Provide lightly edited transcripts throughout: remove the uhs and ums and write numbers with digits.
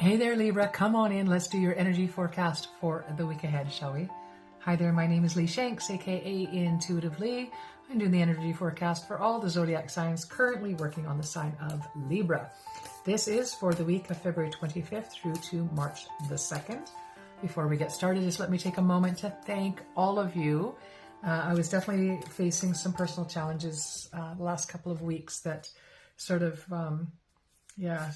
Hey there, Libra. Come on in. Let's do your energy forecast for the week ahead, shall we? Hi there. My name is Lee Shanks, aka Intuitive Lee. I'm doing the energy forecast for all the zodiac signs currently working on the sign of Libra. This is for the week of February 25th through to March the 2nd. Before we get started, just let me take a moment to thank all of you. I was definitely facing some personal challenges the last couple of weeks that sort of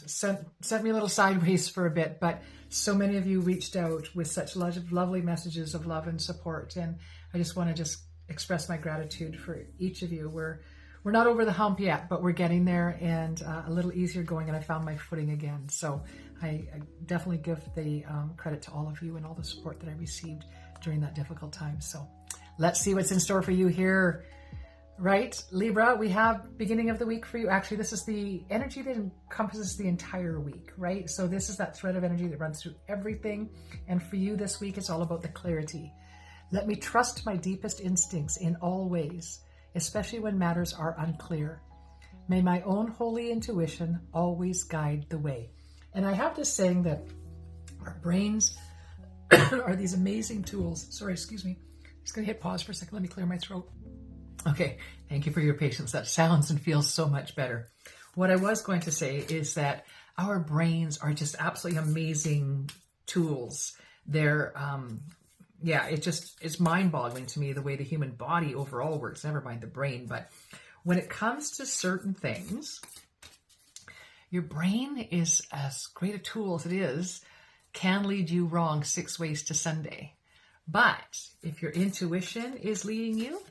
sent me a little sideways for a bit, but so many of you reached out with such lovely messages of love and support, and I just want to express my gratitude for each of you. We're not over the hump yet, but we're getting there, and a little easier going, and I found my footing again. So I definitely give the credit to all of you and all the support that I received during that difficult time. So let's see what's in store for you here. Right, Libra, we have beginning of the week for you. Actually, this is the energy that encompasses the entire week, right? So this is that thread of energy that runs through everything. And for you this week, it's all about the clarity. Let me trust my deepest instincts in all ways, especially when matters are unclear. May my own holy intuition always guide the way. And I have this saying that our brains are these amazing tools. Sorry, excuse me. Just going to hit pause for a second. Let me clear my throat. Okay, thank you for your patience. That sounds and feels so much better. What I was going to say is that our brains are just absolutely amazing tools. They're, it's mind-boggling to me the way the human body overall works, never mind the brain. But when it comes to certain things, your brain is as great a tool as it is, can lead you wrong 6 ways to Sunday. But if your intuition is leading you,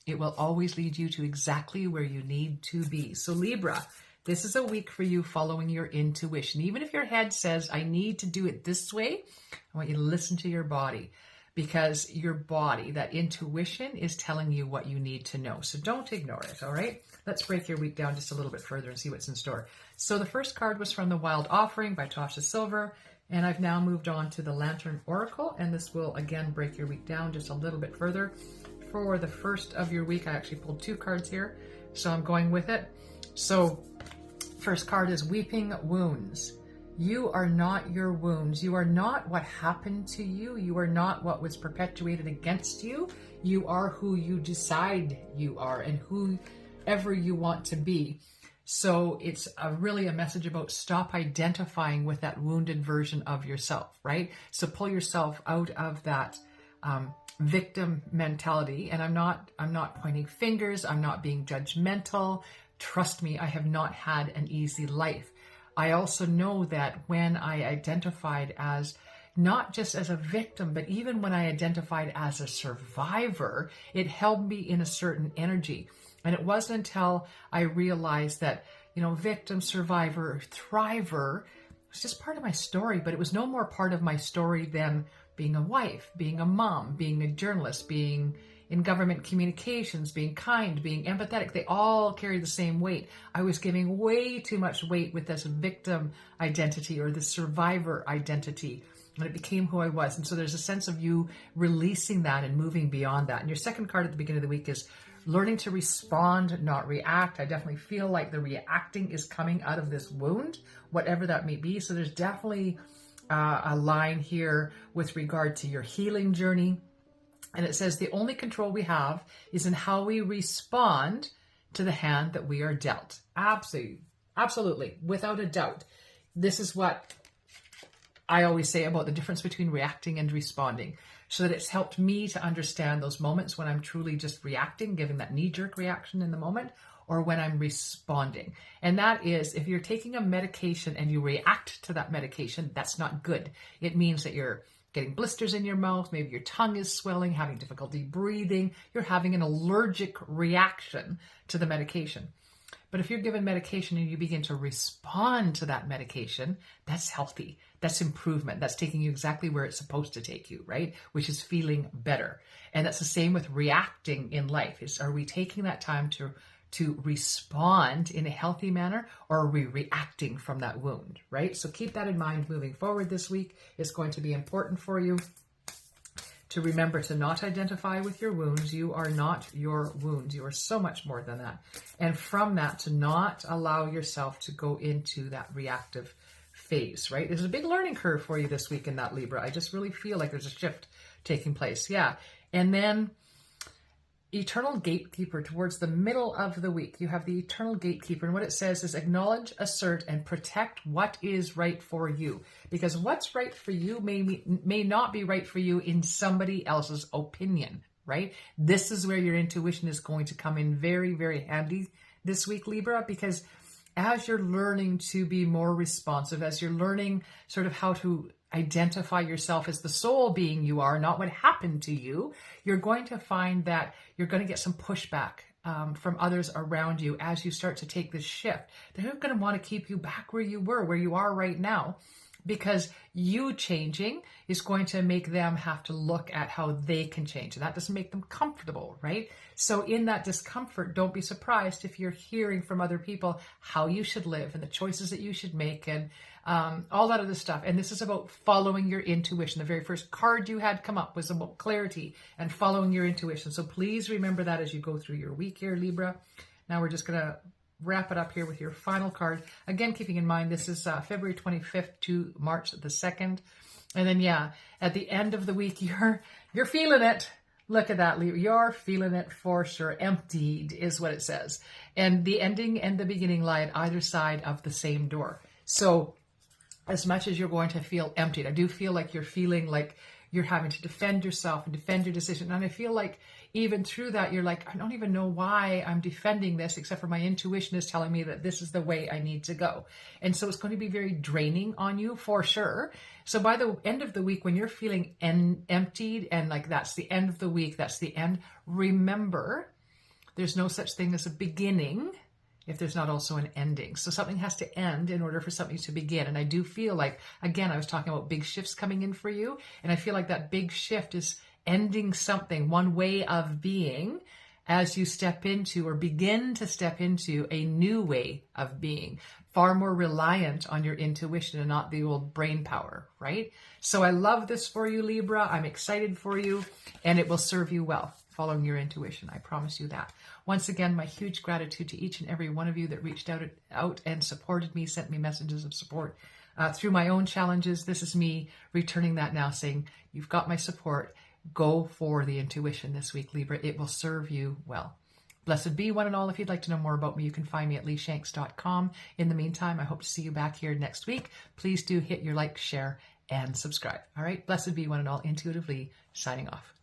it will always lead you to exactly where you need to be. So Libra, this is a week for you following your intuition. Even if your head says, I need to do it this way, I want you to listen to your body, because your body, that intuition, is telling you what you need to know. So don't ignore it, all right? Let's break your week down just a little bit further and see what's in store. So the first card was from the Wild Offering by Tasha Silver, and I've now moved on to the Lantern Oracle, and this will again break your week down just a little bit further. For the first of your week, I actually pulled 2 cards here, so I'm going with it. So first card is Weeping Wounds. You are not your wounds. You are not what happened to you. You are not what was perpetuated against you. You are who you decide you are and whoever you want to be. So it's really a message about stop identifying with that wounded version of yourself, right? So pull yourself out of that victim mentality. And I'm not pointing fingers. I'm not being judgmental. Trust me, I have not had an easy life. I also know that when I identified as not just as a victim, but even when I identified as a survivor, it held me in a certain energy. And it wasn't until I realized that, victim, survivor, thriver was just part of my story, but it was no more part of my story than being a wife, being a mom, being a journalist, being in government communications, being kind, being empathetic. They all carry the same weight. I was giving way too much weight with this victim identity or the survivor identity, and it became who I was. And so there's a sense of you releasing that and moving beyond that. And your second card at the beginning of the week is learning to respond, not react. I definitely feel like the reacting is coming out of this wound, whatever that may be. So there's definitely a line here with regard to your healing journey. And it says the only control we have is in how we respond to the hand that we are dealt. Absolutely, without a doubt. This is what I always say about the difference between reacting and responding, so that it's helped me to understand those moments when I'm truly just reacting, giving that knee-jerk reaction in the moment, or when I'm responding. And that is, if you're taking a medication and you react to that medication, that's not good. It means that you're getting blisters in your mouth, maybe your tongue is swelling, having difficulty breathing, you're having an allergic reaction to the medication. But if you're given medication and you begin to respond to that medication, that's healthy. That's improvement. That's taking you exactly where it's supposed to take you, right? Which is feeling better. And that's the same with reacting in life. Are we taking that time to respond in a healthy manner, or are we reacting from that wound, right? So keep that in mind moving forward this week. It's going to be important for you to remember to not identify with your wounds. You are not your wounds. You are so much more than that. And from that, to not allow yourself to go into that reactive phase, right? There's a big learning curve for you this week in that, Libra. I just really feel like there's a shift taking place. Yeah. And then Eternal Gatekeeper towards the middle of the week. You have the Eternal Gatekeeper, and what it says is acknowledge, assert, and protect what is right for you. Because what's right for you may not be right for you in somebody else's opinion, right? This is where your intuition is going to come in very, very handy this week, Libra, because as you're learning to be more responsive, as you're learning sort of how to identify yourself as the soul being you are, not what happened to you, you're going to find that you're going to get some pushback from others around you as you start to take this shift. They're going to want to keep you back where you were, where you are right now, because you changing is going to make them have to look at how they can change. And that doesn't make them comfortable, right? So in that discomfort, don't be surprised if you're hearing from other people how you should live and the choices that you should make and all that other stuff. And this is about following your intuition. The very first card you had come up was about clarity and following your intuition. So please remember that as you go through your week here, Libra. Now we're just going to wrap it up here with your final card. Again, keeping in mind, this is February 25th to March the 2nd. And then, yeah, at the end of the week, you're feeling it. Look at that, Libra. You're feeling it for sure. Emptied is what it says. And the ending and the beginning lie at either side of the same door. So as much as you're going to feel emptied, I do feel like you're feeling like you're having to defend yourself and defend your decision. And I feel like even through that, you're like, I don't even know why I'm defending this, except for my intuition is telling me that this is the way I need to go. And so it's going to be very draining on you for sure. So by the end of the week, when you're feeling emptied and like that's the end of the week, that's the end, remember, there's no such thing as a beginning if there's not also an ending. So something has to end in order for something to begin. And I do feel like, again, I was talking about big shifts coming in for you. And I feel like that big shift is ending something, one way of being, as you step into or begin to step into a new way of being, far more reliant on your intuition and not the old brain power, right? So I love this for you, Libra. I'm excited for you, and it will serve you well, following your intuition. I promise you that. Once again, my huge gratitude to each and every one of you that reached out and supported me, sent me messages of support through my own challenges. This is me returning that now, saying, you've got my support. Go for the intuition this week, Libra. It will serve you well. Blessed be one and all. If you'd like to know more about me, you can find me at leeshanks.com. In the meantime, I hope to see you back here next week. Please do hit your like, share, and subscribe. All right. Blessed be one and all. Intuitive Lee, signing off.